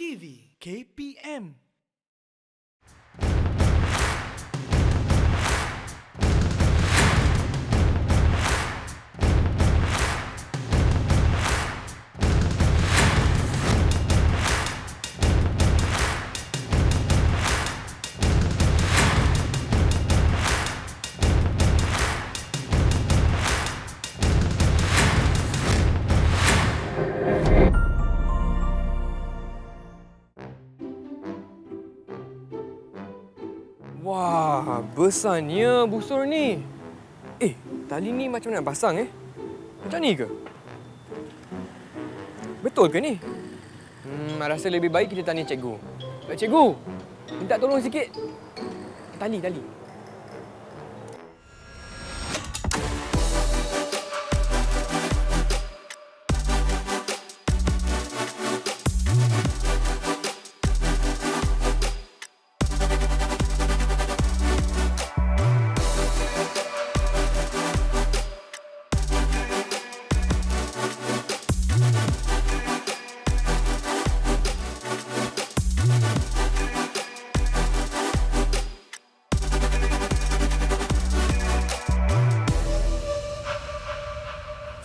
TV KPM. Wah, besarnya busur ni. Tali ni macam nak pasang Macam ni ke? Betul ke ni? Rasa lebih baik kita tanya cikgu. Cikgu, minta tolong sikit. Tali.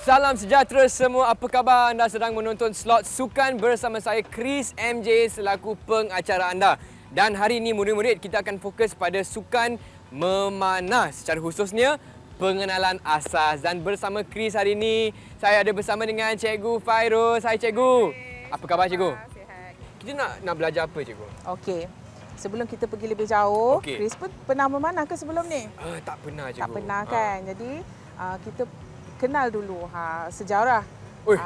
Salam sejahtera semua, apa khabar? Anda sedang menonton slot sukan bersama saya Chris MJ selaku pengacara anda. Dan hari ini murid-murid kita akan fokus pada sukan memanah, secara khususnya pengenalan asas. Dan bersama Chris hari ini saya ada bersama dengan Cikgu Fairuz. Hai Cikgu. Apa khabar Cikgu? Sihat. Kita nak belajar apa Cikgu? Okey. Sebelum kita pergi lebih jauh, Chris pun pernah memanah ke sebelum ni? Tak pernah Cikgu. Tak pernah kan? Jadi kita kenal dulu sejarah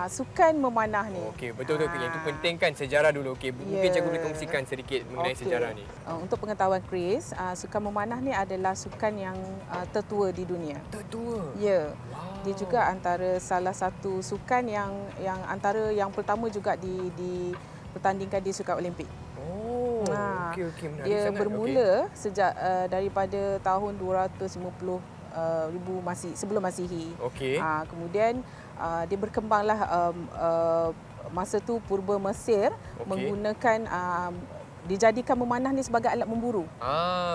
sukan memanah ni. Okey, betul-betul. Yang itu penting kan, sejarah dulu. Okey, mungkin Cikgu boleh kongsikan sedikit mengenai sejarah ni. Untuk pengetahuan Chris, sukan memanah ni adalah sukan yang tertua di dunia. Tertua? Ya. Wow. Dia juga antara salah satu sukan yang antara yang pertama juga dipertandingkan di sukan Olimpik. Oh, okey, menarik dia sangat. bermula sejak daripada tahun 250 ribu sebelum Masihi. Okey. Kemudian dia berkembanglah masa tu purba Mesir menggunakan dijadikan memanah ni sebagai alat memburu.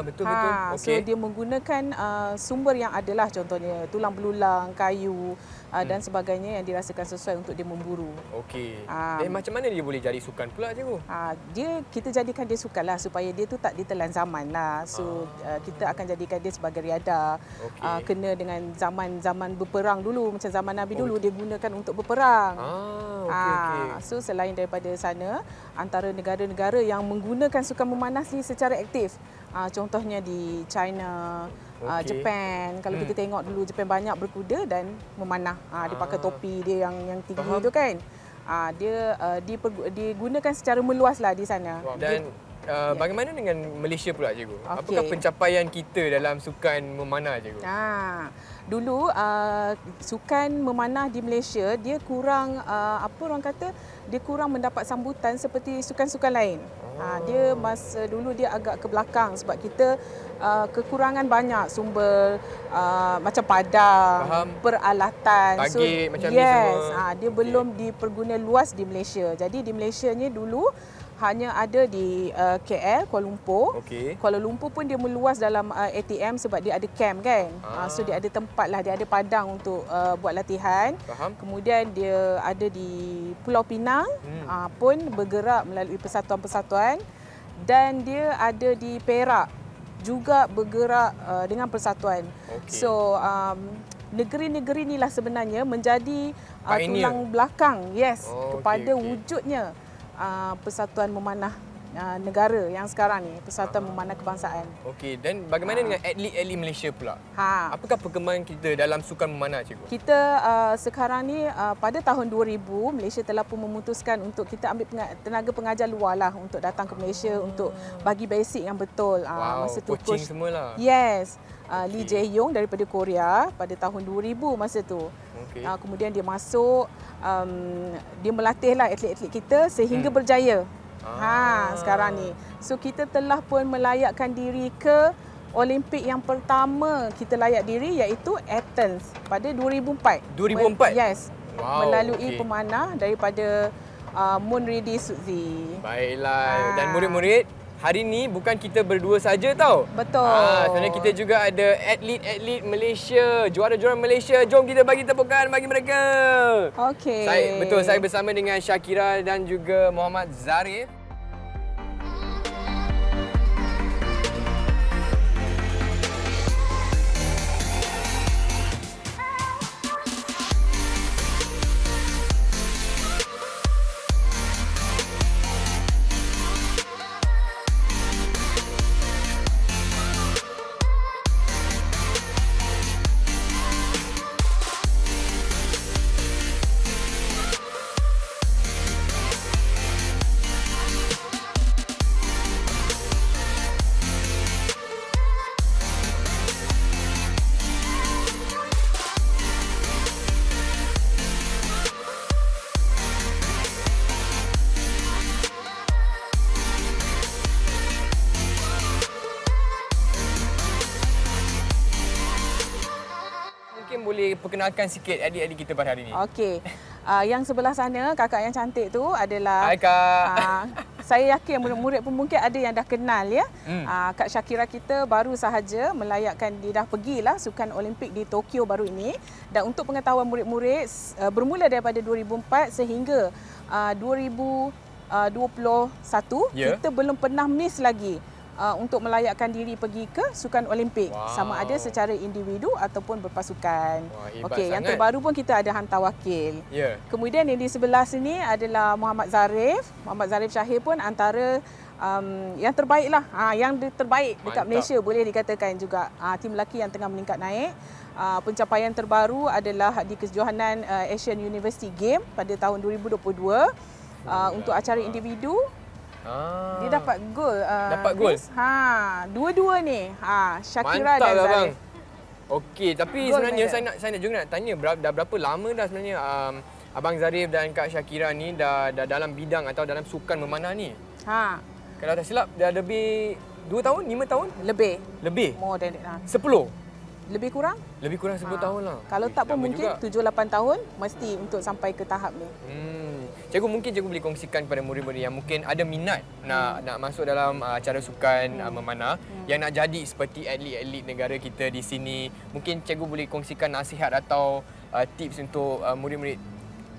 Betul. So dia menggunakan sumber yang adalah, contohnya tulang belulang, kayu dan sebagainya yang dirasakan sesuai untuk dia memburu. Okey. Macam mana dia boleh jadi sukan pula Cikgu? Kita jadikan dia sukan lah supaya dia tu tak ditelan zaman lah. So kita akan jadikan dia sebagai riadah. Kena dengan zaman berperang dulu, macam zaman Nabi dulu dia gunakan untuk berperang. Okey. So selain daripada sana, antara negara-negara yang menggunakan sukan memanah ni secara aktif, contohnya di China, Japan. Kalau kita tengok dulu, Japan banyak berkuda dan memanah. Dia pakai topi dia yang tinggi tu kan. Dia digunakan secara meluas lah di sana. Dan bagaimana dengan Malaysia pula Cikgu? Apakah pencapaian kita dalam sukan memanah Cikgu? Dulu sukan memanah di Malaysia dia kurang dia kurang mendapat sambutan seperti sukan-sukan lain. Dia masa dulu dia agak ke belakang sebab kita kekurangan banyak sumber macam padang, peralatan. Target macam ni semua. Dia belum diperguna luas di Malaysia. Jadi di Malaysia ni dulu hanya ada di KL, Kuala Lumpur. Kuala Lumpur pun dia meluas dalam ATM sebab dia ada camp kan. So dia ada tempat lah, dia ada padang untuk buat latihan. Kemudian dia ada di Pulau Pinang pun bergerak melalui persatuan-persatuan. Dan dia ada di Perak juga bergerak dengan persatuan. So negeri-negeri inilah sebenarnya menjadi tulang belakang kepada wujudnya persatuan memanah negara yang sekarang ni, Persatuan Memanah Kebangsaan. Okey, dan bagaimana dengan atlet-atlet Malaysia pula? Apakah perkembangan kita dalam sukan memanah Cikgu? Kita sekarang ni pada tahun 2000 Malaysia telah pun memutuskan untuk kita ambil tenaga pengajar luar lah untuk datang ke Malaysia untuk bagi basic yang betul. Masa tu coaching semualah. Lee Jae-yong daripada Korea pada tahun 2000 masa tu. Kemudian dia masuk, dia melatihlah atlet-atlet kita sehingga berjaya. Sekarang ni. So kita telah pun melayakkan diri ke Olimpik yang pertama kita layak diri, iaitu Athens pada 2004. 2004? Yes. Melalui pemanah daripada Munridi Sudzi. Baiklah. Dan murid-murid, hari ni bukan kita berdua saja tau. Betul. Sebenarnya kita juga ada atlet-atlet Malaysia, juara-juara Malaysia. Jom kita bagi tepukan bagi mereka. Okey. Saya bersama dengan Syakira dan juga Muhammad Zarif. Mungkin boleh perkenalkan sikit adik-adik kita pada hari ini. Okey. Yang sebelah sana, kakak yang cantik tu adalah... Hai Kak. Saya yakin murid-murid pun mungkin ada yang dah kenal ya. Kak Syakira kita baru sahaja melayakkan, dia dah pergilah Sukan Olimpik di Tokyo baru ini. Dan untuk pengetahuan murid-murid, bermula daripada 2004 sehingga 2021, kita belum pernah miss lagi untuk melayakkan diri pergi ke Sukan Olimpik. Sama ada secara individu ataupun berpasukan. Okey, yang terbaru pun kita ada hantar wakil. Kemudian yang di sebelah sini adalah Muhammad Zarif. Muhammad Zarif Syahir pun antara yang terbaik lah. Yang terbaik dekat Malaysia boleh dikatakan juga. Tim lelaki yang tengah meningkat naik. Pencapaian terbaru adalah di kejohanan Asian University Game pada tahun 2022. Untuk acara individu, dia dapat gol. Dapat gol? Dua-dua ni. Syakira Mantap dan lah, Zarif. bang. Okey, tapi Gol sebenarnya medal. saya nak juga nak tanya dah berapa lama dah sebenarnya Abang Zarif dan Kak Syakira ni dah dalam bidang atau dalam sukan memanah ni? Kalau tak silap dah lebih 2 tahun, 5 tahun? Lebih? More than that. 10? Lebih kurang? Lebih kurang 10 tahun lah. Kalau tak pun lama mungkin juga. 7-8 tahun mesti untuk sampai ke tahap ni. Cikgu, mungkin cikgu boleh kongsikan kepada murid-murid yang mungkin ada minat nak masuk dalam acara sukan memanah, yang nak jadi seperti atlet-atlet negara kita di sini. Mungkin cikgu boleh kongsikan nasihat atau tips untuk murid-murid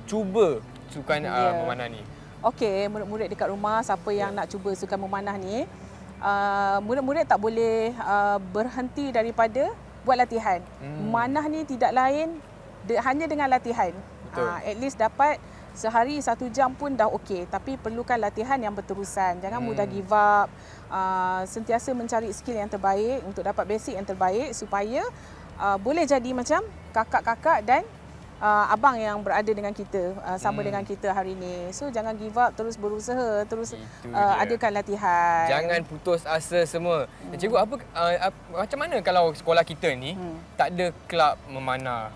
cuba sukan memanah ni. Okey, murid-murid dekat rumah, siapa yang nak cuba sukan memanah ni, murid-murid tak boleh berhenti daripada buat latihan. Memanah ni tidak lain hanya dengan latihan. At least dapat sehari 1 jam pun dah okey, tapi perlukan latihan yang berterusan. Jangan mudah give up. Sentiasa mencari skill yang terbaik untuk dapat basic yang terbaik supaya boleh jadi macam kakak-kakak dan abang yang berada dengan kita, sama dengan kita hari ini. So jangan give up, terus berusaha, terus adakan latihan. Jangan putus asa semua. Cikgu, macam mana kalau sekolah kita ni tak ada kelab memanah?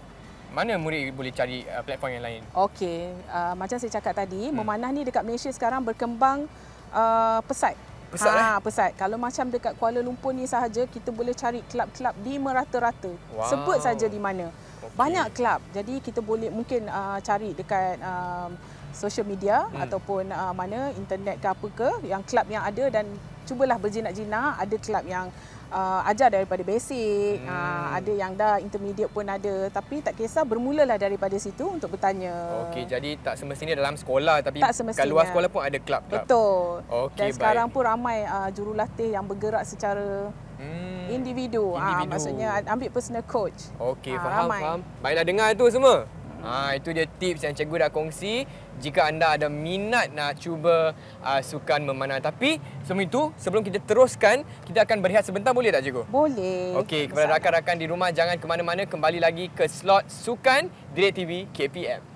Mana murid boleh cari platform yang lain? Okey, macam saya cakap tadi, memanah ni dekat Malaysia sekarang berkembang pesat. Pesat. Kalau macam dekat Kuala Lumpur ni sahaja, kita boleh cari kelab-kelab di merata-rata. Sebut saja di mana. Banyak kelab. Jadi kita boleh mungkin cari dekat social media ataupun mana internet ke apa ke, yang kelab yang ada, dan cubalah berjinak-jinak. Ada kelab yang ajar daripada basic, ada yang dah intermediate pun ada, tapi tak kisah, bermulalah daripada situ untuk bertanya. Okey, jadi tak semestinya dalam sekolah, tapi kat luar sekolah pun ada kelab-kelab. Betul. Okay, dan sekarang pun ramai jurulatih yang bergerak secara individu. Maksudnya ambil personal coach. Okey, faham. Baiklah, dengar tu semua. Itu dia tips yang cikgu dah kongsi jika anda ada minat nak cuba sukan memanah. Tapi sebelum kita teruskan, kita akan berehat sebentar, boleh tak cikgu? Boleh. Okey, kepada rakan-rakan di rumah, jangan ke mana-mana, kembali lagi ke slot sukan DirecTV KPM.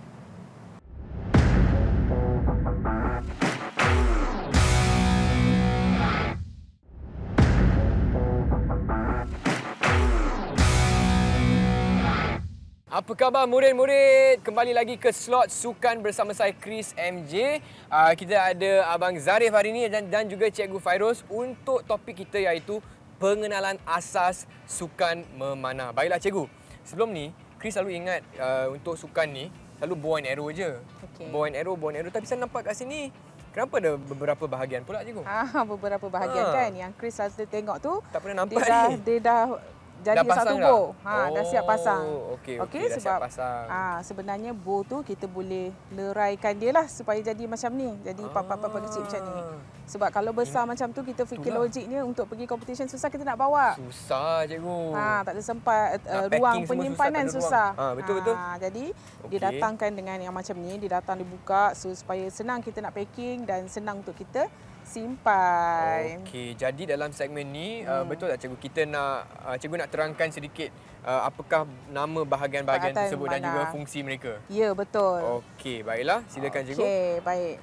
Apa khabar murid-murid? Kembali lagi ke slot sukan bersama saya Chris MJ. Kita ada Abang Zarif hari ini dan juga Cikgu Fairuz untuk topik kita iaitu pengenalan asas sukan memanah. Baiklah cikgu, sebelum ni Chris selalu ingat untuk sukan ni selalu bow and arrow je. Okey. Bow and arrow. Tapi saya nampak kat sini, kenapa ada beberapa bahagian pula cikgu? Beberapa bahagian kan yang Chris selalu tengok tu. Tak pernah nampak Dia dah jadi dah pasang satu dah? bow. Dah siap pasang. Okey, dah sebab siap pasang. sebenarnya bow tu kita boleh leraikan dia lah supaya jadi macam ni. Jadi papat-papat kecil macam ni. Sebab kalau besar macam tu kita fikir logiknya untuk pergi competition susah kita nak bawa. Susah cikgu. Tak ada sempat ruang penyimpanan susah. Betul. Jadi dia datangkan dengan yang macam ni, dia datang dibuka supaya senang kita nak packing dan senang untuk kita simpan. Okey, jadi dalam segmen ni betul tak cikgu kita nak cikgu nak terangkan sedikit apakah nama bahagian-bahagian tersebut dan juga fungsi mereka? Ya, betul. Okey, baiklah, silakan cikgu. Okey, baik.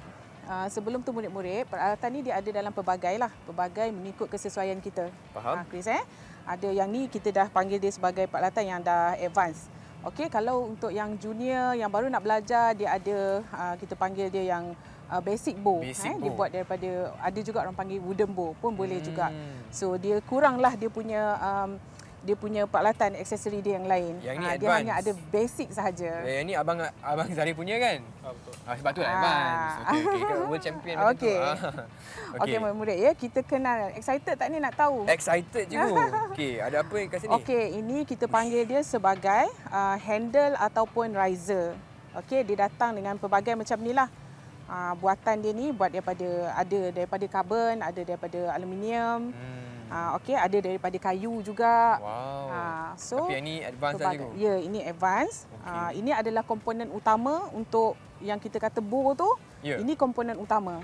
Sebelum tu murid-murid, peralatan ni dia ada dalam pelbagai lah. Pelbagai mengikut kesesuaian kita. Faham. Chris ada yang ni kita dah panggil dia sebagai peralatan yang dah advance. Okey, kalau untuk yang junior yang baru nak belajar dia ada kita panggil dia yang basic bow. Dia buat daripada, ada juga orang panggil wooden bow pun boleh juga. So dia kuranglah dia punya peralatan aksesori dia yang lain. Yang ni dia hanya ada basic sahaja. Yang ni abang Zari punya kan? Betul. Sebab tu advance. Okey, world champion macam tu. Okey, murid ya, kita kenal. Excited tak ni nak tahu? Excited cikgu. Okey, ada apa kat sini? Okey, ini kita panggil dia sebagai handle ataupun riser. Okey, dia datang dengan pelbagai macam ni lah. Buatan dia ni buat daripada karbon, ada daripada aluminium. Okey, ada daripada kayu juga. Wow. So tapi yang ni advance lah cikgu. Ya, ini advance. Ini adalah komponen utama untuk yang kita kata bow tu. Ini komponen utama.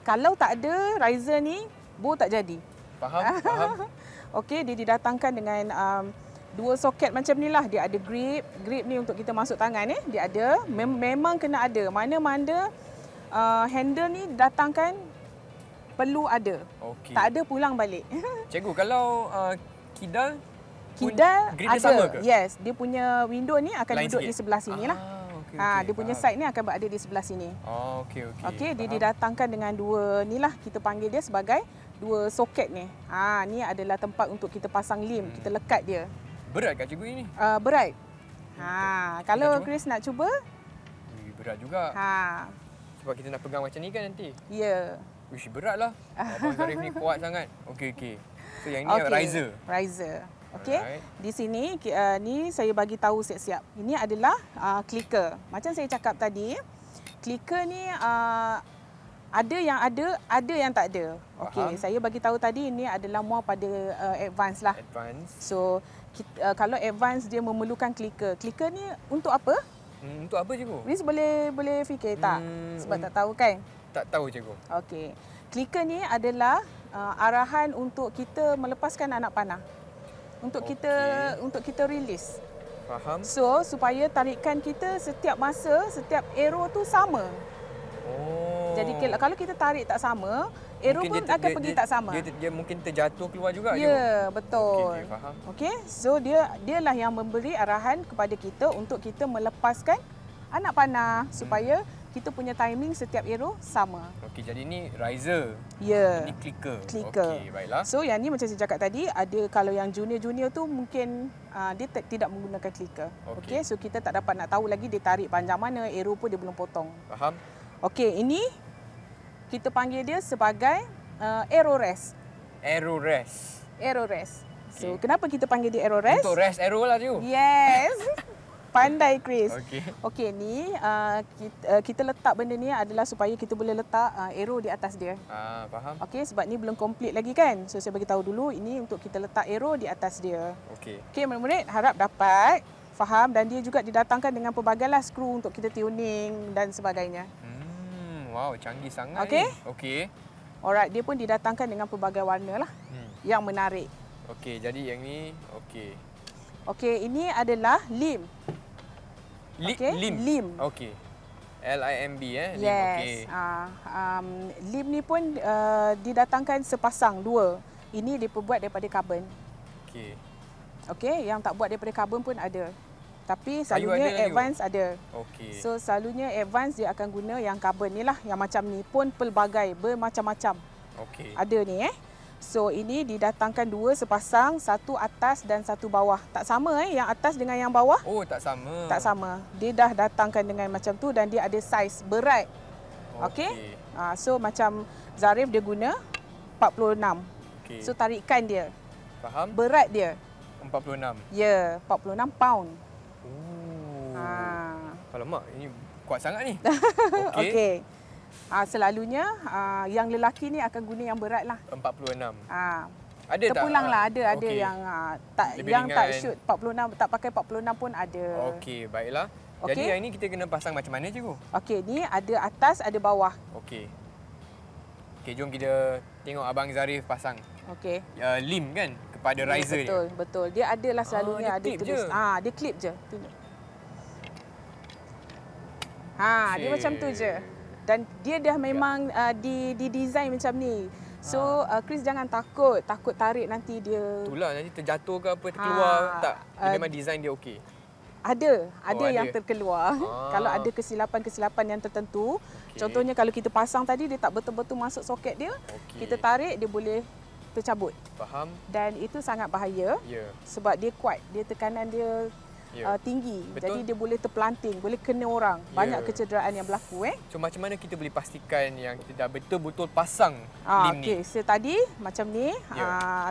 Kalau tak ada riser ni, bow tak jadi. Faham. Okey, dia didatangkan dengan dua soket macam ni lah. Dia ada grip. Grip ni untuk kita masuk tangan dia ada. Memang kena ada. Mana-mana handle ni datangkan perlu ada. Okey. Tak ada pulang balik. Cikgu, kalau kidal grip ada. dia sama ke? Yes, dia punya window ni akan Lain duduk sikit? di sebelah sini lah. Dia punya side ni akan berada di sebelah sini. Okey, dia didatangkan dengan dua ni lah, kita panggil dia sebagai dua soket ni. Ni adalah tempat untuk kita pasang lim, kita lekat dia. Berat kat cikgu ini? Berat. Kalau Chris nak cuba? Berat juga. Sebab kita nak pegang macam ni kan nanti? Ya. Berat lah. Abang Zarif ni kuat sangat. Okey. So yang ni riser. Riser. Okey. Di sini ni saya bagi tahu siap-siap. Ini adalah clicker. Macam saya cakap tadi, clicker ni ada yang tak ada. Okey, saya bagi tahu tadi ini adalah more pada advance lah. So kalau advance dia memerlukan clicker. Clicker ni untuk apa? Untuk apa cikgu? Riz boleh fikir tak? Sebab tak tahu kan? Tak tahu cikgu. Okey. Clicker ni adalah arahan untuk kita melepaskan anak panah. Untuk kita release. Faham. So supaya tarikan kita setiap masa, setiap arrow tu sama. Jadi kalau kita tarik tak sama, arrow pun akan pergi tak sama. Dia mungkin terjatuh keluar juga. Ya, betul. Okey, faham. Okey, so dialah yang memberi arahan kepada kita untuk kita melepaskan anak panah supaya kita punya timing setiap arrow sama. Okey, jadi ni riser. Ya. Ini clicker. Clicker. Okey, baiklah. So yang ni macam saya cakap tadi, ada kalau yang junior-junior tu mungkin dia tidak menggunakan clicker. Okey, so kita tak dapat nak tahu lagi dia tarik panjang mana, arrow pun dia belum potong. Faham. Okey, ini kita panggil dia sebagai arrow rest. Arrow rest. Arrow rest. So kenapa kita panggil dia arrow rest? Untuk rest arrow lah cikgu. Yes. Pandai Chris. Okey, ni kita letak benda ni adalah supaya kita boleh letak arrow di atas dia. Faham. Okey, sebab ni belum complete lagi kan. So saya bagi tahu dulu ini untuk kita letak arrow di atas dia. Okey, murid-murid harap dapat faham dan dia juga didatangkan dengan pelbagai lah skru untuk kita tuning dan sebagainya. Wow, canggih sangat ni. Okey. Alright, dia pun didatangkan dengan pelbagai warna lah yang menarik. Okey, jadi yang ni Okey, ini adalah lim. Lim. Okey. LIMB lim. Yes. Lim ni pun didatangkan sepasang, dua. Ini diperbuat daripada karbon. Okey, yang tak buat daripada karbon pun ada. Tapi selalunya advance ada. Okey. So selalunya advance dia akan guna yang karbon ni lah, yang macam ni pun pelbagai bermacam-macam. Okey. Ada ni So ini didatangkan dua sepasang, satu atas dan satu bawah. Tak sama yang atas dengan yang bawah. Oh, tak sama. Tak sama. Dia dah datangkan dengan macam tu dan dia ada saiz berat. Okey. So macam Zarif dia guna 46. Okey. So tarikan dia. Faham? Berat dia. 46. Ya, 46 pound. Alamak, ini kuat sangat ni. Okey. Okay. Selalunya yang lelaki ni akan guna yang berat lah. 46. Ada terpulang tak? lah, ada Okey. yang tak Lebih yang tak ringan. shoot 46, tak pakai 46 pun ada. Okey, baiklah. Okey. Jadi yang ini kita kena pasang macam mana cikgu? Okey, ni ada atas, ada bawah. Okey. Okey, jom kita tengok Abang Zarif pasang. Okey. Lim kan kepada riser betul, dia. Betul. Dia adalah selalunya dia ada clip tulis. je. Dia clip je. Tunjuk. Dia macam tu je. Dan dia dah memang di design macam ni. So Chris jangan takut tarik nanti dia. Itulah nanti terjatuh ke apa terkeluar tak. Dia memang design dia okey. Ada yang ada. terkeluar. Kalau ada kesilapan yang tertentu. Okey. Contohnya kalau kita pasang tadi dia tak betul-betul masuk soket dia, Okey. kita tarik dia boleh tercabut. Faham? Dan itu sangat bahaya. Ya. Sebab dia kuat, dia tekanan dia tinggi. Betul. Jadi dia boleh terpelanting, boleh kena orang. Banyak kecederaan yang berlaku So macam mana kita boleh pastikan yang kita dah betul-betul pasang lim ni? Okey, so tadi macam ni,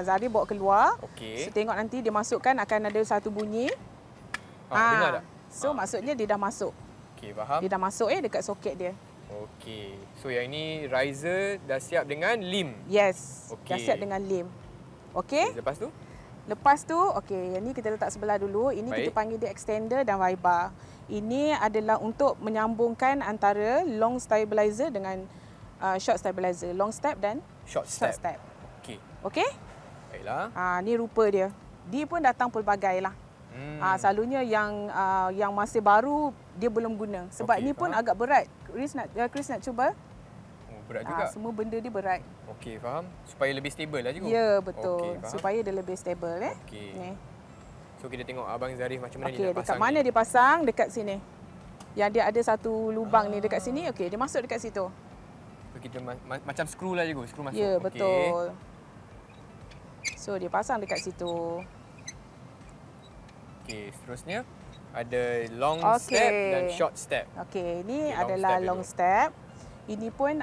Zari bawa keluar. Okey. So tengok nanti dia masukkan akan ada satu bunyi. Dengar tak? So maksudnya dia dah masuk. Okey, faham? Dia dah masuk dekat soket dia. Okey. So yang ini riser dah siap dengan lim. Yes. Okey. Dah siap dengan lim. Okey. Lepas tu? Lepas tu, okey, yang ni kita letak sebelah dulu. Ini Baik. kita panggil dia extender dan Y-bar. Ini adalah untuk menyambungkan antara long stabilizer dengan short stabilizer. Long step dan Short short step. step. Okey. Okey? Baiklah. Ni rupa dia. Dia pun datang pelbagai lah. Selalunya yang masih baru dia belum guna. Sebab Okey, ni pun faham. agak berat. Chris nak cuba? Oh, berat juga. Semua benda dia berat. Okey, faham. Supaya lebih stable lah cikgu. Ya, betul. Okey, faham. Supaya dia lebih stable. Okey. Ni. So kita tengok Abang Zarif macam mana Okey, dia nak dekat pasang mana ni. dia pasang? Dekat sini. Yang dia ada satu lubang ni dekat sini. Okey, dia masuk dekat situ. So kita macam skru lah cikgu, skru masuk. Ya, Okey. betul. So dia pasang dekat situ. Okey, seterusnya ada long Okey. step dan short step. Okey, ni Okey, long adalah step long dulu. step. Ini pun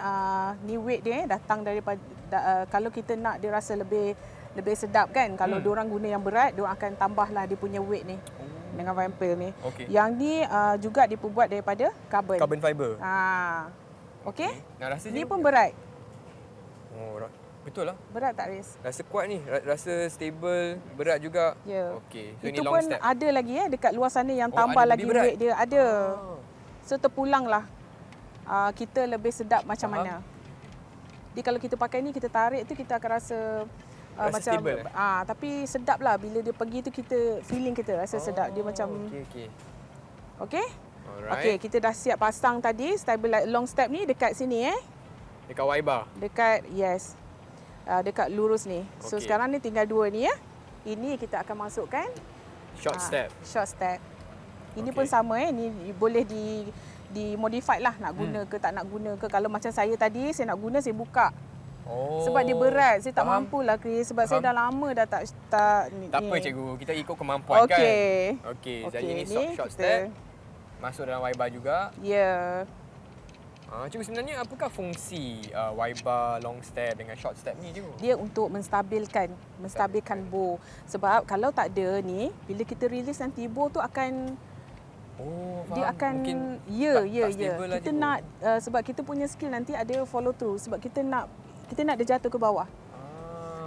ni weight dia datang daripada kalau kita nak dia rasa lebih sedap kan. Kalau diorang guna yang berat, diorang akan tambahlah dia punya weight ni. Dengan vampire ni. Okey. Yang ni juga diperbuat daripada carbon. Carbon fiber. Okey. Nak rasa Ni cikgu? pun berat. Oh, betul lah. Berat tak, Riz? Rasa kuat ni, rasa stable, berat juga. Ya. Okey. So Itu ni long pun step. ada lagi dekat luar sana yang Oh, tambah ada lagi lebih berat? weight dia. Ada. So terpulang lah. Kita lebih sedap macam Faham. mana. Jadi kalau kita pakai ni, kita tarik tu kita akan rasa Rasa macam stable, tapi sedap lah bila dia pergi tu kita feeling kita rasa sedap. Dia macam Okey. okey. Alright. Okey, kita dah siap pasang tadi stabilize long step ni dekat sini Dekat Y-bar. Dekat dekat lurus ni. So Okey. sekarang ni tinggal dua ni Ini kita akan masukkan Short step. Short step. Ini Okey. pun sama Ini boleh di modify lah nak guna ke tak nak guna ke. Kalau macam saya tadi saya nak guna saya buka. Oh. Sebab dia berat. Saya tak Faham. mampu lah Chris sebab saya dah lama dah tak ni. Tak apa cikgu, kita ikut kemampuan kan. Okey. Okey, jadi Okey, ini ni short kita- step. Masuk dalam Y-bar juga. Ya. Cikgu sebenarnya apakah fungsi Y-bar, long step dengan short step ni cikgu? Dia untuk menstabilkan bow. Sebab kalau tak ada ni, bila kita release nanti bow tu akan Oh, faham. dia akan Mungkin ya. tak stable lah, Kita cikgu. nak sebab kita punya skill nanti ada follow through sebab kita nak dia jatuh ke bawah.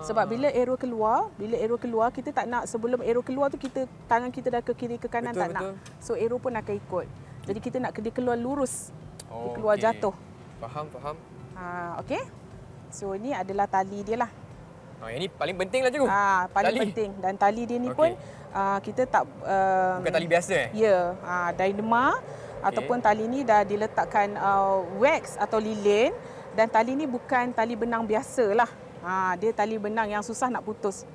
Sebab bila arrow keluar kita tak nak sebelum arrow keluar tu tangan kita dah ke kiri ke kanan Betul, tak nak. So arrow pun akan ikut. Jadi kita nak dia keluar lurus. Dia keluar okey. jatuh. Faham. Okey. So ini adalah tali dia lah. Yang ni paling penting lah cikgu. Paling Tali. penting dan tali dia ni Okey. pun kita tak Bukan tali biasa Ya, dynama ataupun tali ni dah diletakkan wax atau lilin dan tali ni bukan tali benang biasa lah. Dia tali benang yang susah nak putus.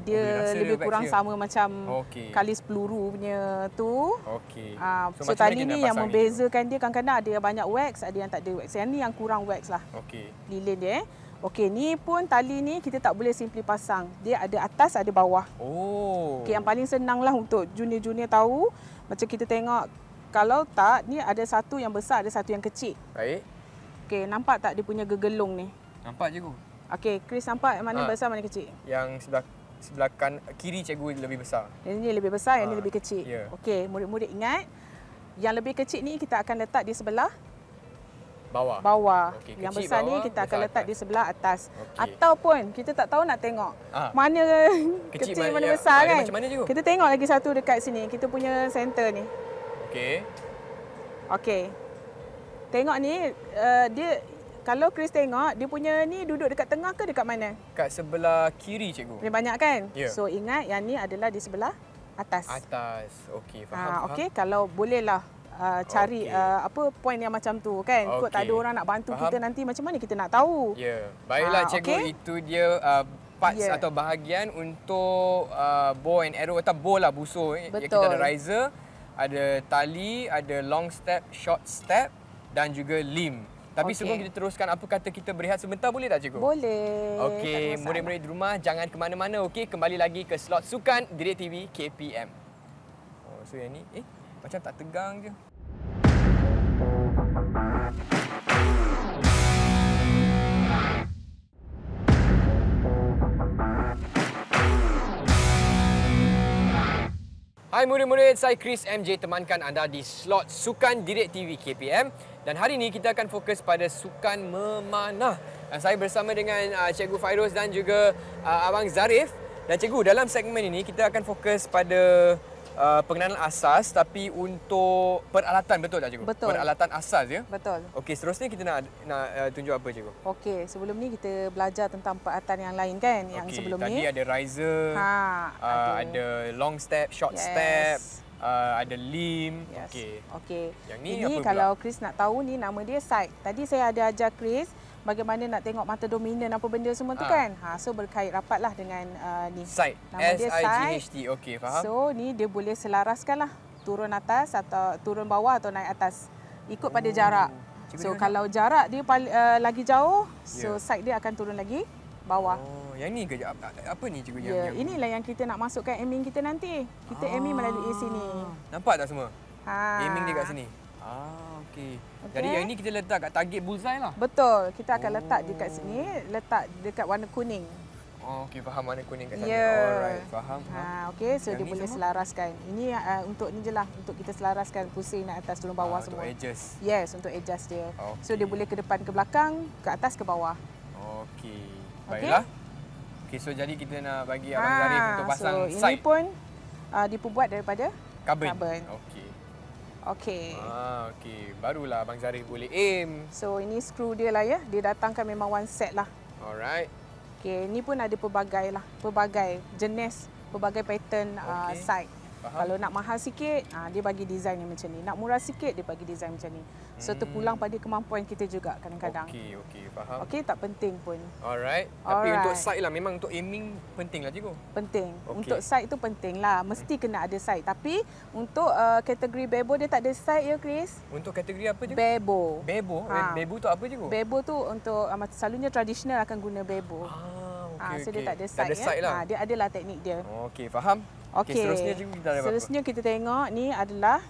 Dia rasa lebih dia kurang wax sama macam Okey. kalis peluru punya tu. Okey. So macam tali mana kita ni nak yang pasang membezakan dia kadang-kadang ada yang banyak wax, ada yang tak ada wax. Yang ni yang kurang wax lah. Okey. Lilin dia Okey, ni pun tali ni kita tak boleh simply pasang. Dia ada atas, ada bawah. Oh. Okey, yang paling senang lah untuk junior-junior tahu. Macam kita tengok, kalau tak, ni ada satu yang besar, ada satu yang kecil. Baik. Okey, nampak tak dia punya gegelung ni? Nampak cikgu. Okey, Chris nampak mana besar, mana kecil? Yang sebelah kiri cikgu lebih besar. Yang ni lebih besar, yang ni lebih kecil. Ya. Okey, murid-murid ingat, yang lebih kecil ni kita akan letak di sebelah bawah. Okey, Yang kecil besar bawah, ni kita akan besar letak atas. di sebelah atas. Okey. Ataupun kita tak tahu nak tengok mana Kecil kecil, mana- mana ya, besar dia kan. macam mana, cikgu? Kita tengok lagi satu dekat sini. Kita punya center ni. Okey. Okey. Tengok ni, dia kalau Chris tengok, dia punya ni duduk dekat tengah ke dekat mana? Kat sebelah kiri cikgu. Lebih banyak kan? Ya. So ingat yang ni adalah di sebelah atas. Atas. Okey, faham. Okey, kalau bolehlah cari Okey. point yang macam tu kan. Kot tak ada Okey. orang nak bantu Faham. kita nanti macam mana kita nak tahu. Ya. Baiklah cikgu, okey. itu dia parts Ya. atau bahagian untuk bow and arrow atau bow lah, busur. Kita Betul. ada riser, ada tali, ada long step, short step dan juga limb. Tapi Okey. sebelum kita teruskan, apa kata kita berehat sebentar, boleh tak cikgu? Boleh. Okey, tak ada masalah. murid-murid di rumah jangan ke mana-mana. Okey, kembali lagi ke slot sukan Direct TV KPM. Oh, so yang ni macam tak tegang je. Hai murid-murid, saya Chris MJ temankan anda di slot Sukan Direct TV KPM dan hari ini kita akan fokus pada sukan memanah. Dan saya bersama dengan Cikgu Fairuz dan juga Abang Zarif. Dan cikgu, dalam segmen ini kita akan fokus pada pengenalan asas tapi untuk peralatan, betul tak cikgu? Betul. Peralatan asas ya. Betul. Okey, seterusnya kita nak tunjuk apa cikgu? Okey, sebelum ni kita belajar tentang peralatan yang lain kan, yang Okey, sebelum tadi ni. ada riser, ada long step, short Yes. step, ada limb. Yes. Okey. Okey. Yang ni Ini apa pula? kalau Chris nak tahu ni nama dia sight. Tadi saya ada ajar Chris bagaimana nak tengok mata dominan apa benda semua tu kan. So berkait rapatlah dengan ni. Sight. Nama dia SIGHT. Okey, faham. So ni dia boleh selaraskan lah turun atas atau turun bawah atau naik atas. Ikut pada jarak. Cikgu So tengok. kalau jarak dia lagi jauh, so Ya. sight dia akan turun lagi bawah. Oh, yang ni ke? Apa ni cikgu? Ya, inilah yang kita nak masukkan aiming kita nanti. Kita aiming melalui sini. Nampak tak semua? Ha. Aiming dia kat sini. Okey. Jadi yang ni kita letak kat target bullseye lah. Betul. Kita akan letak dekat sini, letak dekat warna kuning. Oh, okey, faham, mana kuning kat sana. Ya. Alright, faham. Okey, so Yang dia ni boleh semua? selaraskan. Ini untuk ni je lah, untuk kita selaraskan pusing naik atas turun bawah Untuk semua. edges. Yes, untuk adjust dia. So Okey. dia boleh ke depan, ke belakang, ke atas, ke bawah. Okey. Okey? Baiklah. Okey, so jadi kita nak bagi Abang Zarif untuk pasang so sight ini pun diperbuat daripada carbon. carbon. Okey. Okey. Okey. Barulah Abang Zarif boleh aim. So ini skru dia lah ya. Dia datangkan memang one set lah. Alright. Okey, ni pun ada pelbagai lah. Pelbagai jenis, pelbagai pattern Okey. sight. Faham. Kalau nak mahal sikit, dia bagi design yang macam ni. Nak murah sikit, dia bagi design macam ni. So terpulang pada kemampuan kita juga kadang-kadang. Okey, faham. Okey, tak penting pun. Alright. Tapi Alright. untuk sight lah, memang untuk aiming penting lah cikgu. Penting. Okey. Untuk sight tu penting lah. Mesti kena ada sight. Tapi untuk kategori bebo dia tak ada sight ya Chris. Untuk kategori apa cikgu? Bebo. Bebo? Bebo tu apa cikgu? Bebo tu untuk selalunya tradisional akan guna bebo. Okey, So dia tak ada Tak sight ada sight ya. lah. Dia adalah teknik dia. Okey, faham. Okey. Seterusnya cikgu kita ada apa? Seterusnya kita tengok ni adalah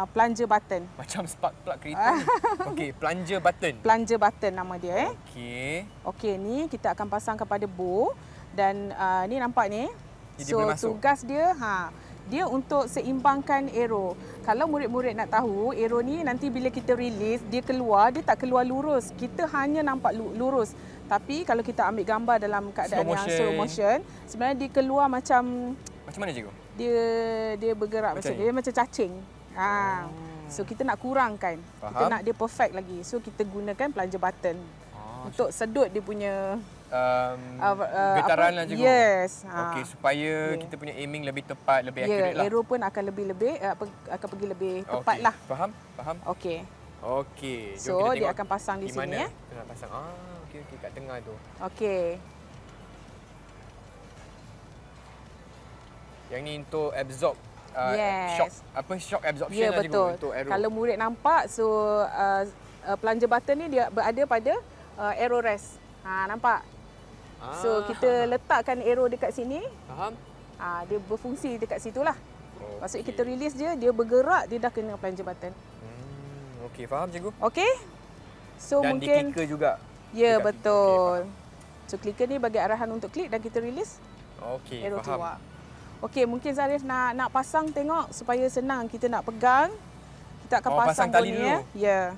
plunger button. Macam spark plug kereta ni. Okey, plunger button. Plunger button nama dia Okey. Okey, ni kita akan pasang kepada bow dan ni nampak ni. Dia So boleh masuk. tugas dia dia untuk seimbangkan arrow. Kalau murid-murid nak tahu, arrow ni nanti bila kita release, dia keluar, dia tak keluar lurus. Kita hanya nampak lurus. Tapi kalau kita ambil gambar dalam keadaan Slow yang motion. slow motion, sebenarnya dia keluar macam Macam mana cikgu? dia bergerak Macam macam ni? dia macam cacing. So kita nak kurangkan. Kita Faham. nak dia perfect lagi. So kita gunakan plunger button untuk sedut dia punya getaran lah cikgu. Yes. Okey, supaya kita punya aiming lebih tepat, lebih accurate lah. Arrow pun akan lebih akan pergi lebih tepat Okey, lah. Faham. Okey. Okey. Jom So kita dia tengok akan pasang di sini mana ya. kita nak pasang. Okey, kat tengah tu. Okey. Yang ni untuk absorb Yes. shock absorption Ya lah cikgu betul. untuk arrow. Kalau murid nampak, so plunger button ni dia berada pada arrow rest. Nampak? So kita letakkan arrow dekat sini. Faham? Dia berfungsi dekat situlah. Maksudnya kita release dia bergerak, dia dah kena plunger button. Okey, faham cikgu. Okey? So Dan mungkin di-clicker juga. ya, dekat betul. Okey, So clicker ni bagi arahan untuk klik dan kita release. Okey, Arrow faham. keluar. Okey, mungkin Zarif nak pasang tengok supaya senang kita nak pegang. Kita akan pasang tali bone dulu. Ya.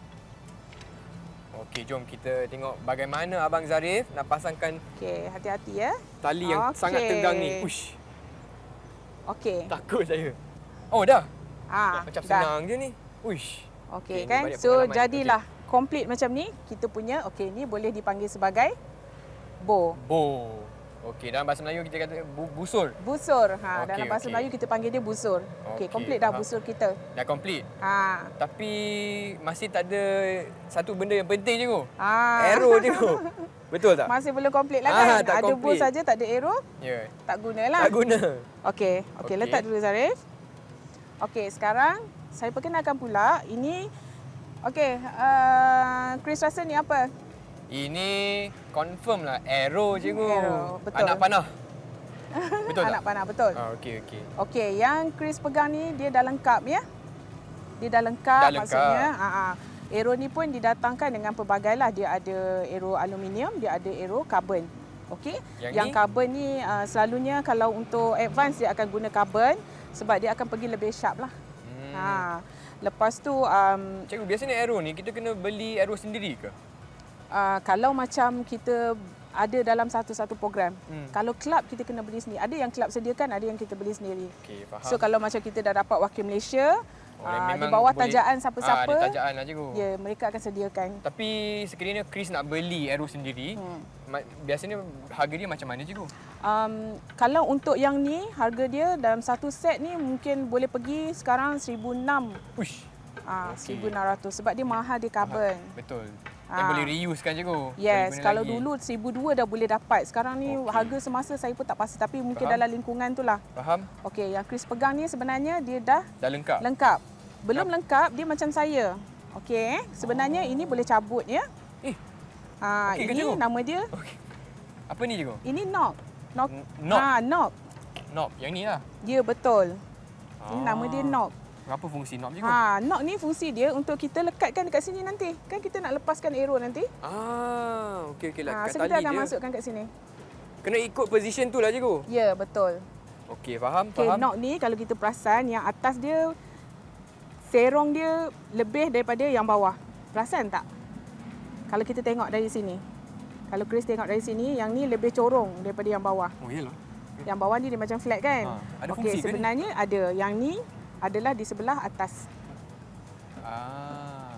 Okey, jom kita tengok bagaimana Abang Zarif nak pasangkan Okey, hati-hati ya. tali yang sangat tegang ni. Uish, Okey. takut saya. Oh, dah. Macam dah. senang je ni. Uish. Okey Okey, ni kan? banyak So pengalaman. jadilah complete macam ni. Kita punya ni boleh dipanggil sebagai bow. Bow. Okey, dalam bahasa Melayu kita kata busur. Busur. Okey, Dalam bahasa okey. Melayu kita panggil dia busur. Okey, complete dah faham. busur kita. Dah complete. Ha. Tapi masih tak ada satu benda yang penting je ko. Ha. Arrow je ko. Betul tak? Masih belum complete lah kan? tak Ada bow complete. saja, tak ada arrow, Ya. tak gunalah. Tak guna. Okey, Okey. letak dulu Zarif. Okey, sekarang saya perkenalkan pula ini. Okey, Chris rasa ni apa? Ini confirm lah arrow je ko. Arrow, betul. Anak panah. Betul tak? Anak panah, betul. Okey, okey. Okey, yang Chris pegang ni dia dah lengkap ya. Dia dah lengkap, Dah lengkap. maksudnya. Arrow ni pun didatangkan dengan pelbagai lah. Dia ada arrow aluminium, dia ada arrow carbon. Okey. Yang ni? Carbon ni selalunya kalau untuk advance dia akan guna carbon sebab dia akan pergi lebih sharp lah. Lepas tu Cikgu, biasanya arrow ni kita kena beli arrow sendiri ke? kalau macam kita ada dalam satu-satu program. Kalau kelab kita kena beli sendiri. Ada yang kelab sediakan, ada yang kita beli sendiri. Okey, faham. So kalau macam kita dah dapat wakil Malaysia, di memang bawah boleh- tajaan siapa-siapa, ada tajaan lah cikgu. ya, mereka akan sediakan. Tapi sekiranya Chris nak beli arrow sendiri, biasanya harga dia macam mana cikgu? Kalau untuk yang ni, harga dia dalam satu set ni mungkin boleh pergi sekarang 1,600. Uish. 1,600 sebab dia mahal, dia carbon. Betul. Dan boleh reuse kan cikgu? Yes, Boleh guna kalau lagi. dulu 1,200 dah boleh dapat. Sekarang ni harga semasa saya pun tak pasti, tapi mungkin Faham. dalam lingkungan tu lah. Faham? Okey, yang Chris pegang ni sebenarnya dia dah Dah lengkap? lengkap. Belum lengkap, dia macam saya. Okey, sebenarnya ini boleh cabut ya. Okey ke, Ini cikgu? nama dia, Okey. Apa ni cikgu? ini knob. Knob. Knob? Knob. Knob. Yang ni lah. Ya, betul. Ini nama dia knob. Apa fungsi knob cikgu? Knob ni fungsi dia untuk kita lekatkan dekat sini nanti. Kan kita nak lepaskan arrow nanti. Okey, lah kat So tali kita akan dia. masukkan kat sini. Kena ikut position tu lah cikgu? Ya, betul. Okey, faham, Okey, faham. knob ni kalau kita perasan yang atas dia serong dia lebih daripada yang bawah. Perasan tak? Kalau kita tengok dari sini. Kalau Chris tengok dari sini, yang ni lebih corong daripada yang bawah. Oh, iyalah. Yang bawah ni dia macam flat kan? Ada Okey, fungsi ke ni? sebenarnya ada. Yang ni adalah di sebelah atas.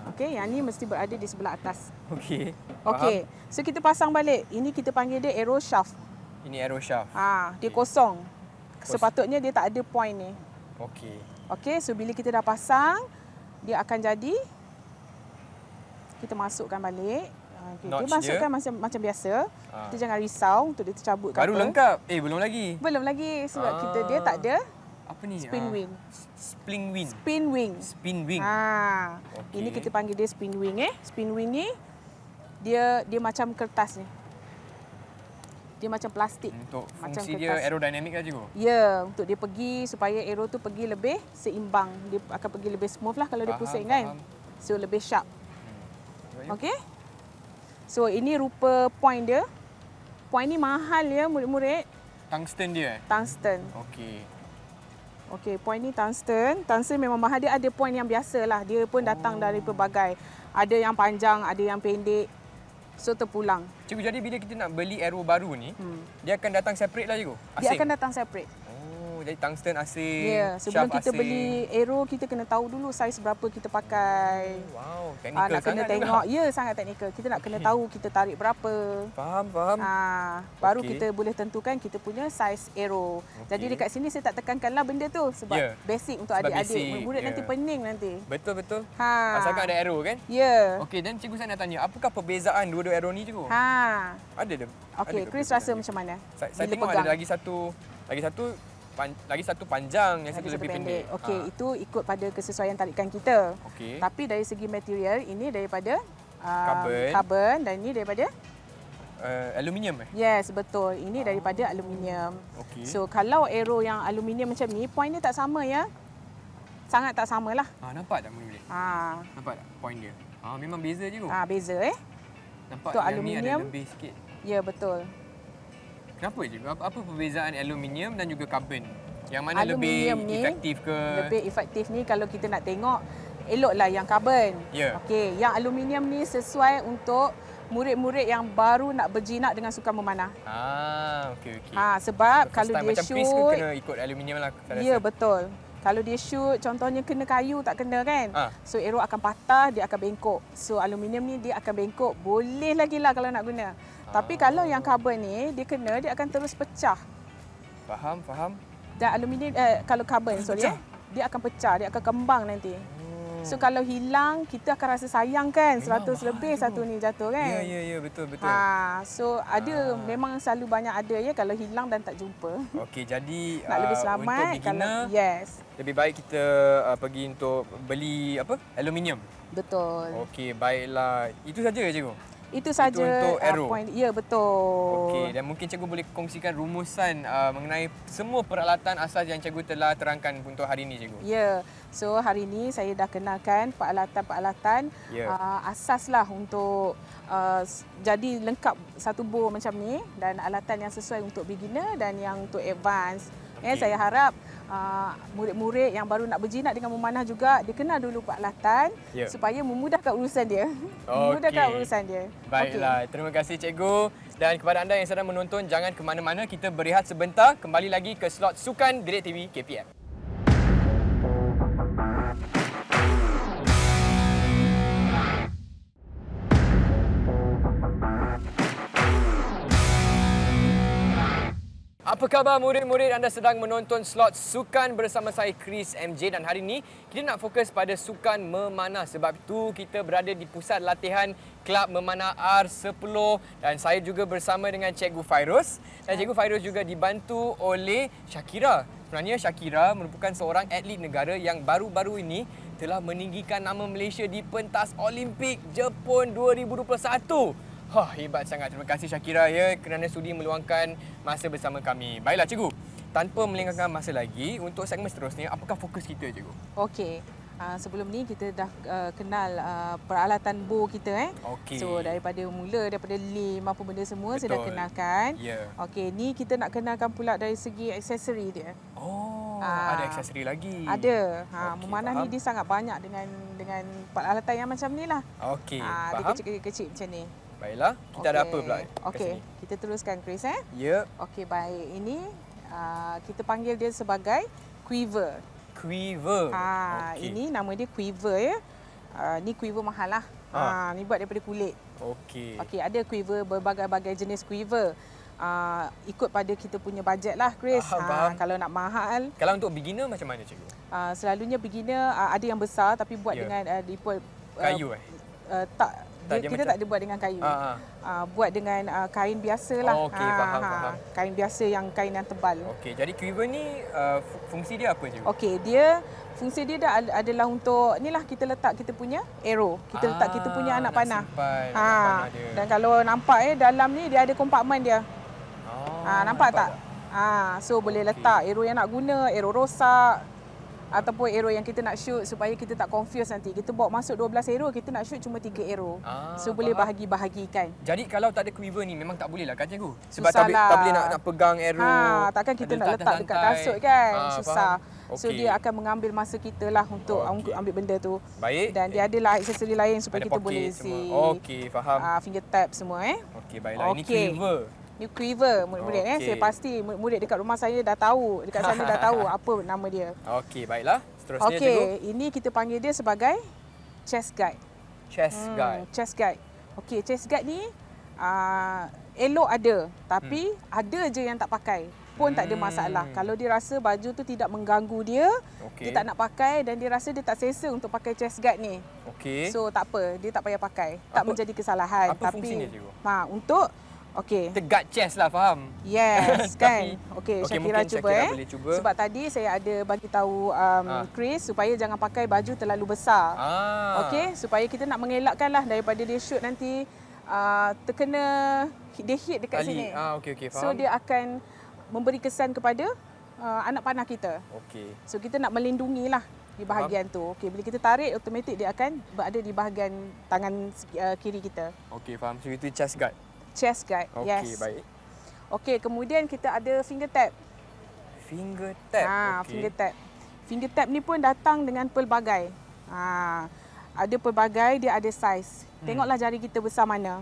Okey, yang ni mesti berada di sebelah atas. Okey. Okey, so kita pasang balik. Ini kita panggil dia arrow shaft. Ini arrow shaft. Dia kosong. Sepatutnya dia tak ada point ni. Okey. Okey, so bila kita dah pasang, dia akan jadi. Kita masukkan balik. Okay, dia Notch masukkan dia. macam biasa. Kita jangan risau untuk dia tercabut ke Baru apa. lengkap. Belum lagi. Belum lagi sebab kita dia tak ada Apa ni? spin wing. Spring wing. Spin wing. Spin wing. Okey. Ini kita panggil dia spin wing Spin wing ni dia macam kertas ni. Dia macam plastik. Untuk Macam fungsi kertas. dia aerodinamik lah cikgu? Ya, untuk dia pergi supaya arrow tu pergi lebih seimbang. Dia akan pergi lebih smooth lah kalau dia Faham, pusing kan. faham. So lebih sharp. Baik. Okey. So ini rupa point dia. Point ni mahal ya murid-murid. Tungsten dia? Tungsten. Okey. Okey, point ni tungsten. Tungsten memang mahal. Dia ada point yang biasa lah. Dia pun datang dari pelbagai. Ada yang panjang, ada yang pendek. So terpulang. Cikgu, jadi bila kita nak beli arrow baru ni, dia akan datang separate lah cikgu? Asing? Dia akan datang separate. Jadi tungsten asing, Ya, sebelum shaft kita asing. beli arrow, kita kena tahu dulu saiz berapa kita pakai. Wow, teknikal Nak kena sangat tengok. juga. Ya, sangat teknikal. Kita nak kena tahu kita tarik berapa. Faham. Baru Okey. kita boleh tentukan kita punya saiz arrow. Jadi Okey. dekat sini saya tak tekankanlah benda tu sebab Ya. basic untuk Sebab adik-adik. basic, Murid ya. nanti pening nanti. Betul. Ha. Asalkan ada arrow kan? Ya. Okey, dan cikgu saya nak tanya, apakah perbezaan dua-dua arrow ni cikgu? Ada Okey, ke Chris perbezaan rasa dia? macam mana? Saya bila tengok pegang? ada lagi satu panjang, yang satu Lagi lebih pendek. Okey, itu ikut pada kesesuaian tarikan kita. Okey. Tapi dari segi material, ini daripada Carbon. carbon dan ini daripada aluminium Yes, betul. Ini daripada aluminium. Okey. So kalau aero yang aluminium macam ni, point dia tak sama ya. Sangat tak samalah. Nampak tak murid? Nampak tak point dia? Memang beza je tu. Beza Nampak tu yang aluminium. ni ada lebih sikit. Ya, betul. Kenapa je? Apa perbezaan aluminium dan juga karbon? Yang mana Aluminium lebih ni efektif ke? Lebih efektif ni kalau kita nak tengok, eloklah yang karbon. Ya. Okey, yang aluminium ni sesuai untuk murid-murid yang baru nak berjinak dengan sukan memanah. Okey okey. Sebab First kalau time dia macam Chris shoot, kena ikut aluminium lah saya ya rasa. betul. Kalau dia shoot, contohnya kena kayu tak kena kan? So arrow akan patah, dia akan bengkok. So aluminium ni dia akan bengkok. Boleh lagi lah kalau nak guna. Tapi kalau yang karbon ni, dia kena, dia akan terus pecah. Faham. Dan aluminium, kalau karbon, dia akan pecah, dia akan kembang nanti. So kalau hilang, kita akan rasa sayang kan. 100 lebih satu ni jatuh kan. Ya, betul. So ada, memang selalu banyak ada ya kalau hilang dan tak jumpa. Okey, jadi Nak lebih selamat untuk beginner, yes. lebih baik kita pergi untuk beli aluminium. Betul. Okey, baiklah. Itu saja cikgu. Itu saja untuk arrow. point. Ya, betul. Okey, dan mungkin cikgu boleh kongsikan rumusan mengenai semua peralatan asas yang cikgu telah terangkan untuk hari ini cikgu. Ya. So hari ini saya dah kenalkan peralatan-peralatan asas lah untuk jadi lengkap satu bow macam ni, dan alatan yang sesuai untuk beginner dan yang untuk advance. Saya harap murid-murid yang baru nak berjinak dengan memanah juga, dia kenal dulu peralatan supaya memudahkan urusan dia. Memudahkan urusan dia. Baiklah, terima kasih cikgu. Dan kepada anda yang sedang menonton, jangan ke mana-mana, kita berehat sebentar. Kembali lagi ke slot Sukan Didik TV KPM. Apa khabar murid-murid? Anda sedang menonton slot Sukan bersama saya Chris MJ, dan hari ini kita nak fokus pada sukan memanah. Sebab itu kita berada di pusat latihan Kelab Memanah R10 dan saya juga bersama dengan Cikgu Fairuz, dan Cikgu Fairuz juga dibantu oleh Shakira. Sebenarnya Shakira merupakan seorang atlet negara yang baru-baru ini telah meninggikan nama Malaysia di pentas Olimpik Jepun 2021. Hebat sangat. Terima kasih Shakira kerana sudi meluangkan masa bersama kami. Baiklah cikgu, tanpa melengahkan masa lagi, untuk segmen seterusnya, apakah fokus kita cikgu? Okey. Sebelum ni kita dah kenal peralatan bow kita Okey. So daripada lim apa benda semua saya dah kenalkan. Okey, ni kita nak kenalkan pula dari segi aksesori dia. Ada aksesori lagi. Ada. Memanah ni dia sangat banyak dengan peralatan yang macam ni lah. Okey, Dia faham. kecil-kecil macam ni. Baiklah, kita ada apa pula? Okey, kita teruskan Chris Ya. Okey, baik. Ini kita panggil dia sebagai quiver. Quiver. Ini nama dia quiver ya. Ni quiver mahal lah. Ni buat daripada kulit. Okey. Okey, ada quiver, berbagai-bagai jenis quiver. Ikut pada kita punya bajet lah Chris. Kalau nak mahal. Kalau untuk beginner macam mana cikgu? Selalunya beginner ada yang besar tapi buat dengan kayu tak. Kita tak ada buat dengan kayu. Buat dengan kain biasa lah. Okey, faham. Kain biasa, kain yang tebal. Okey, jadi quiver ni fungsi dia apa cikgu? Okey, fungsi dia adalah untuk inilah kita letak kita punya arrow. Kita letak kita punya anak panah. Anak panah dia. Dan kalau nampak dalam ni dia ada kompartmen dia. Nampak tak? So boleh letak arrow yang nak guna, arrow rosak ataupun arrow yang kita nak shoot supaya kita tak confuse nanti. Kita bawa masuk 12 arrow, kita nak shoot cuma 3 arrow. So boleh bahagi-bahagikan. Jadi kalau tak ada quiver ni memang tak boleh lah kan cikgu? Sebab tak boleh nak pegang arrow. Takkan kita nak letak dekat kasut kan. Susah. Faham. So dia akan mengambil masa kita lah untuk ambil benda tu. Baik. Dan dia adalah aksesori lain supaya ada kita pocket boleh semua. isi. Okey, faham. Finger tap semua Okey, baiklah. Ini quiver. Ni quiver murid-murid Saya pasti murid dekat rumah saya dah tahu, dekat sana dah tahu apa nama dia. Okey, baiklah. Seterusnya cikgu. Ini kita panggil dia sebagai chest guard. Chest guard. Okey, chest guard ni elok ada, tapi ada je yang tak pakai. Pun tak ada masalah. Kalau dia rasa baju tu tidak mengganggu dia, dia tak nak pakai dan dia rasa dia tak selesa untuk pakai chest guard ni. So tak apa, dia tak payah pakai. Tak menjadi kesalahan. Apa fungsinya cikgu? Untuk kita guard chest lah, faham? Yes, kan? Okey, Shakira cuba boleh cuba. Sebab tadi saya ada bagi tahu Chris supaya jangan pakai baju terlalu besar. Okey, supaya kita nak mengelakkanlah daripada dia shoot nanti terkena dia hit dekat Tali. sini. Okey, So faham. dia akan memberi kesan kepada anak panah kita. Okey. So kita nak melindungi lah di bahagian tu. Okey, bila kita tarik automatik dia akan berada di bahagian tangan kiri kita. Okey, faham. So itu chest guard. Chest guard. Okey, Yes. baik. Okey, kemudian kita ada finger tap. Finger tap. Okey. Finger tap. Finger tap ni pun datang dengan pelbagai. Ada pelbagai, dia ada saiz. Tengoklah jari kita besar mana.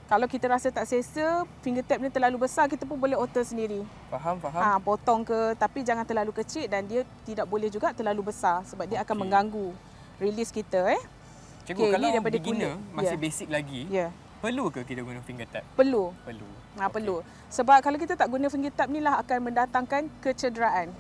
Kalau kita rasa tak selesa, finger tap ni terlalu besar, kita pun boleh alter sendiri. Faham. Potong ke, tapi jangan terlalu kecil dan dia tidak boleh juga terlalu besar sebab dia akan mengganggu release kita. Cikgu, Okey, kalau ni daripada beginner, kulit. masih Ya. basic lagi, Ya. perlu ke kita guna finger tap? Perlu. Perlu. Perlu. Sebab kalau kita tak guna finger tap ni lah akan mendatangkan kecederaan.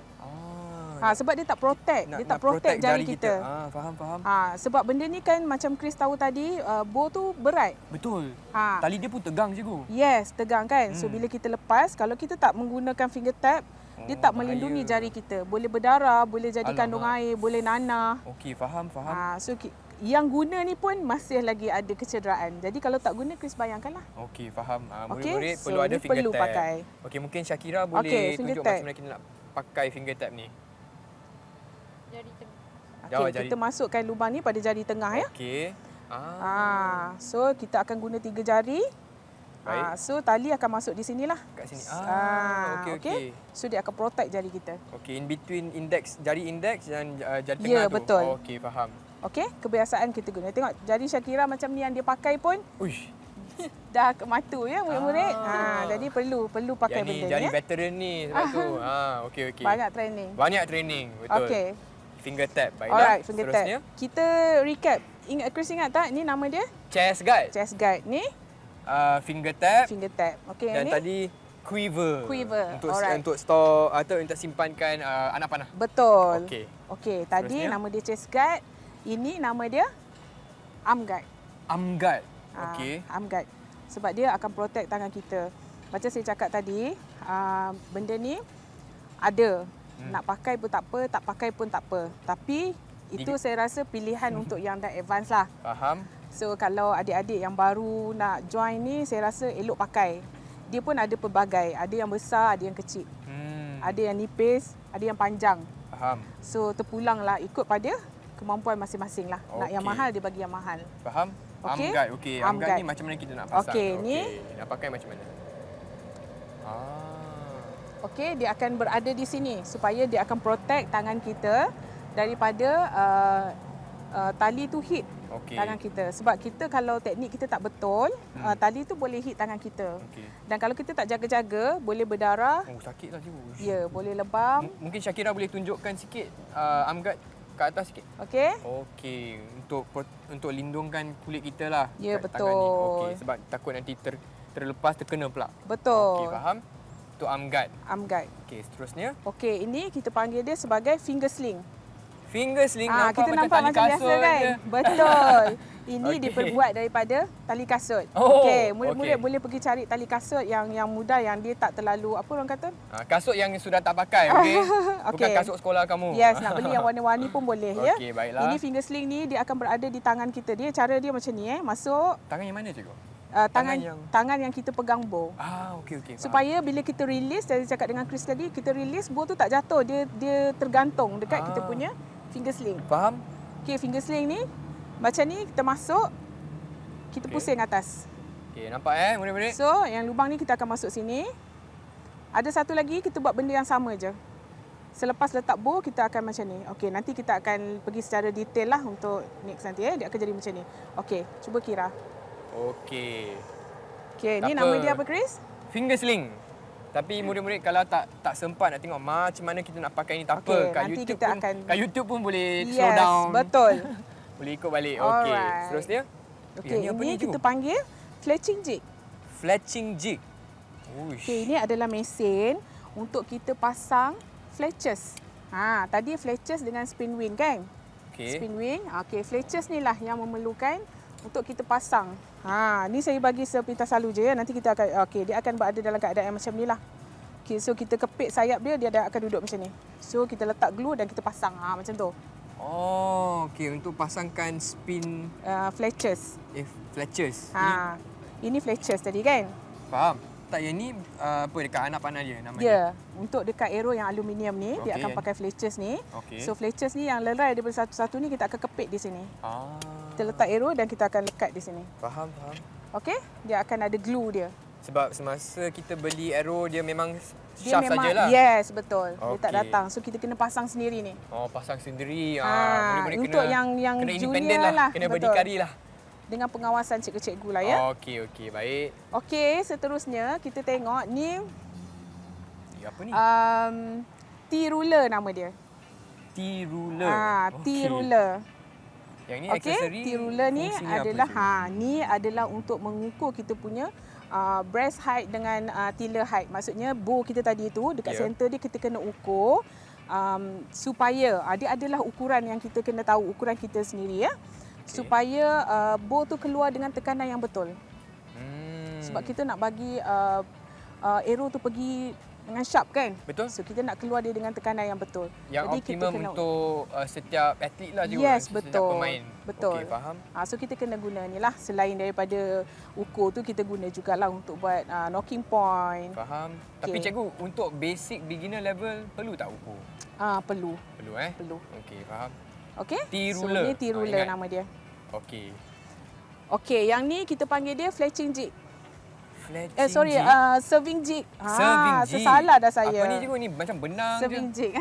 Sebab dia tak protect. Dia tak protect jari kita. Faham. Sebab benda ni kan macam Chris tahu tadi, bow tu berat. Betul. Ha. Tali dia pun tegang, cikgu. Yes, tegang kan. So bila kita lepas, kalau kita tak menggunakan finger tap, dia tak melindungi jari kita. Boleh berdarah, boleh jadi kandung air, boleh nanah. Okey, faham. So yang guna ni pun masih lagi ada kecederaan. Jadi kalau tak guna, Chris bayangkanlah. Okey, faham. Okey, Murid-murid so perlu ada ni finger perlu tap. pakai. Okey, mungkin Syakira boleh finger tunjuk tap. macam mana kita nak pakai finger tap ni. Jari tengah. Jauh Okey, jari. kita masukkan lubang ni pada jari tengah ya. Okey. So kita akan guna 3 jari. Baik. So tali akan masuk di sinilah. Kat sini. Okey. So dia akan protect jari kita. Okey, in between jari index dan jari tengah Ya, tu. betul. Okey, faham. Okey, kebiasaan kita guna. Tengok jari Syakira macam ni yang dia pakai pun Uish. dah ke mata ya murid-murid. Jadi perlu pakai Yang ni benda jari ni. veteran ni sebab tu. Okey. Banyak training. Banyak training, betul. Okey. Finger tap, baiklah. Alright, finger tap. Seterusnya, Kita recap. Chris ingat tak ni nama dia? chest guard. Chest guard. Ni Finger tap. finger tap. Okey, Dan ni tadi quiver. Quiver, Untuk alright. untuk store atau untuk simpankan anak panah. betul. Okey. Okey, tadi Seterusnya? nama dia chest guard. Ini nama dia arm guard. Arm guard. Ah, Okey. arm guard. Sebab dia akan protect tangan kita. Macam saya cakap tadi, benda ni ada. Nak pakai pun tak apa, tak pakai pun tak apa. Tapi itu saya rasa pilihan untuk yang dah advance lah. Faham? So kalau adik-adik yang baru nak join ni, saya rasa elok pakai. Dia pun ada pelbagai. Ada yang besar, ada yang kecil. Ada yang nipis, ada yang panjang. Faham. So terpulanglah ikut pada kemampuan masing-masing lah. Nak yang Okey. mahal, dia bagi yang mahal. Faham? Okey. Arm guard. Okey, arm Arm guard guard. ni macam mana kita nak pasang? Okey, ni. Nak pakai macam mana? Okey, dia akan berada di sini supaya dia akan protect tangan kita daripada tali tu hit Okey. tangan kita. Sebab kita kalau teknik kita tak betul, tali tu boleh hit tangan kita. Okey. Dan kalau kita tak jaga-jaga, boleh berdarah, Oh, sakitlah cikgu. ya, boleh lebam. Mungkin Syakira boleh tunjukkan sikit arm guard kat atas sikit. Okey? Okey, untuk lindungkan kulit kita lah. Ya, kat tangan ni. betul. Okey, sebab takut nanti terlepas terkena pula. Betul. Okey, faham? Untuk arm guard. Arm guard. Okey, seterusnya Okey, ini kita panggil dia sebagai finger sling. finger sling. Kita macam nampak tali macam biasa kasut kan? je. Betul. Ini Okey. diperbuat daripada tali kasut. Oh, Okey, murid-murid okey. boleh pergi cari tali kasut yang mudah, yang dia tak terlalu apa orang kata? Kasut yang sudah tak pakai, okey? Bukan Okey. kasut sekolah kamu. Yes, nak beli yang warna-warni pun boleh ya. Okey, baiklah. Ini finger sling ni dia akan berada di tangan kita. Cara dia macam ni masuk Tangan yang mana, cikgu? tangan yang kita pegang bow. Okey. Faham. Supaya bila kita release, saya cakap dengan Chris tadi, kita release bow tu tak jatuh, dia tergantung dekat kita punya finger sling. Faham? Okey, finger sling ni macam ni kita masuk, kita Okey. pusing atas. Okey, nampak murid-murid? So, yang lubang ni kita akan masuk sini. Ada satu lagi, kita buat benda yang sama je. Selepas letak bow, kita akan macam ni. Okey, nanti kita akan pergi secara detail lah untuk next nanti. Dia akan jadi macam ni. Okey, cuba kira. Okey. Okey, Tak ni apa. nama dia apa, Chris? Finger sling. Tapi murid-murid kalau tak sempat nak tengok macam mana kita nak pakai ni, tak Okey, apa. Kat nanti YouTube kita pun, akan- kat YouTube pun boleh slow Yes, down. betul. Boleh ikut balik. Okey. Alright. Seterusnya? Okey, Yang ini kita panggil fletching jig. fletching jig. Uish. Okey, ini adalah mesin untuk kita pasang fletches. Tadi fletches dengan spin wheel kan? Okey. Spin wheel. Okey, fletches ni lah yang memerlukan untuk kita pasang. Ni saya bagi sepintas lalu je ya. Nanti kita akan dia akan berada dalam keadaan yang macam ni lah. Okey, so kita kepit sayap dia, dia akan duduk macam ni. So kita letak glue dan kita pasang. Macam tu. Oh, okey, untuk pasangkan spin Fletches. fletchers. Ini fletchers tadi kan? Faham. Tak, yang ni apa dekat anak panah dia nama dia? Ya, untuk dekat aero yang aluminium ni, dia Okey. akan pakai fletchers ni. Okey. So fletchers ni yang lerai daripada satu-satu ni kita akan kepit di sini. Ah. Kita letak aero dan kita akan lekat di sini. Faham. Okey? Dia akan ada glue dia. Sebab semasa kita beli arrow dia memang Dia shaft memang sajalah. yes, betul. Dia tak Okey. datang. So kita kena pasang sendiri ni. Oh, pasang sendiri. Boleh-boleh Untuk kena, yang kena junior independen lah. Kena Betul. berdikari lah. Dengan pengawasan cikgu-cikgu lah ya. Okey, baik. Okey, seterusnya kita tengok ni Apa ni? T-ruler nama dia. T-ruler. T-ruler. Yang ni Okey, aksesori. T-ruler ni fungsinya apa, adalah cikgu? ni adalah untuk mengukur kita punya breast height dengan tiller height. Maksudnya bow kita tadi tu dekat Ya. center dia kita kena ukur supaya dia adalah ukuran yang kita kena tahu, ukuran kita sendiri ya. Supaya bow tu keluar dengan tekanan yang betul. Sebab kita nak bagi arrow tu pergi dengan sharp kan? Betul. So kita nak keluar dia dengan tekanan yang betul. Yang Jadi kita optimum untuk setiap atlet lah cikgu. Yes, setiap betul. pemain. Betul. Okey, faham. So kita kena guna ni lah. Selain daripada ukur tu, kita guna jugalah untuk buat knocking point. Faham. Tapi Okey. cikgu, untuk basic beginner level perlu tak ukur? Perlu. Perlu Perlu. Okey, faham. Okey? T-ruler. So ni T-ruler ingat. nama dia. Okey. Okey, yang ni kita panggil dia fletching jig. Fletching jig. Serving jig. Serving jig. Tersalah dah saya. Apa ni cikgu ni? Macam benang Serving je. jig.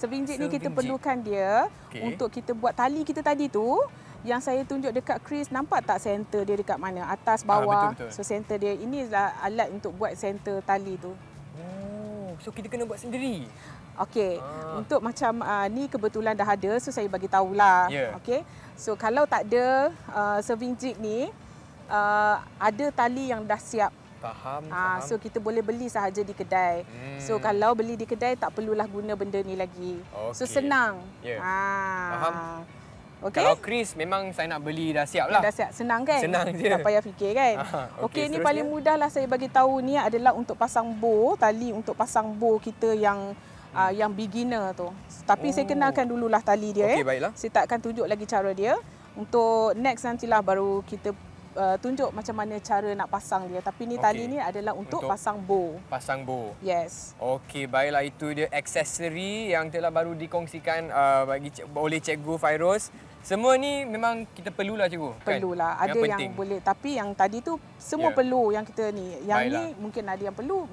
Serving jig ni kita Serving jig. perlukan dia Okey. untuk kita buat tali kita tadi tu. Yang saya tunjuk dekat Chris, nampak tak center dia dekat mana? Atas, bawah. betul. So center dia, inilah alat untuk buat center tali tu. Oh, so kita kena buat sendiri. Okey, untuk macam ni kebetulan dah ada, so saya bagi tahulah. Ya. Okey. So kalau tak ada serving jig ni, ada tali yang dah siap. Faham. So kita boleh beli sahaja di kedai. So kalau beli di kedai tak perlulah guna benda ni lagi. So Okey. senang. Ya. Faham. Okey. Kalau Chris memang saya nak beli dah siap lah. Dah siap, senang kan? Senang je. Tak payah fikir kan? Okey, Okey, ni seterusnya. paling mudah lah saya bagi tahu ni adalah untuk pasang bow, tali untuk pasang bow kita yang beginner tu. Tapi saya kenalkan dululah tali dia. Okey, baiklah. Saya tak akan tunjuk lagi cara dia. Untuk next nantilah baru kita tunjuk macam mana cara nak pasang dia. Tapi ni tali Okey. ni adalah untuk Untuk pasang bow. Pasang bow. Yes. Okey, baiklah, itu dia aksesori yang telah baru dikongsikan oleh Cikgu Fairuz. Semua ni memang kita perlulah cikgu. Perlulah. Kan? Ada yang boleh. Tapi yang tadi tu semua Ya. perlu yang kita ni. Yang Baiklah. ni mungkin ada yang perlu.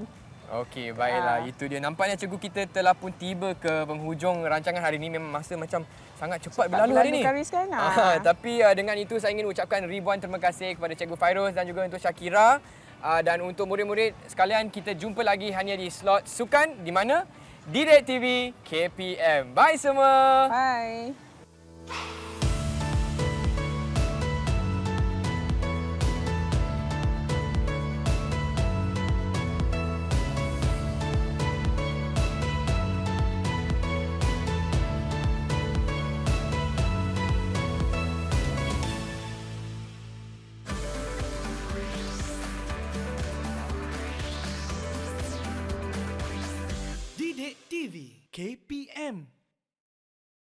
Okey, baiklah. Itu dia. Nampaknya cikgu kita telah pun tiba ke penghujung rancangan hari ini. Memang masa macam sangat cepat berlalu hari ini. Karis kan? Tapi dengan itu saya ingin ucapkan ribuan terima kasih kepada Cikgu Fairuz dan juga untuk Syakira. Dan untuk murid-murid sekalian, kita jumpa lagi hanya di slot sukan di mana? Di Red TV KPM. Bye semua. Bye.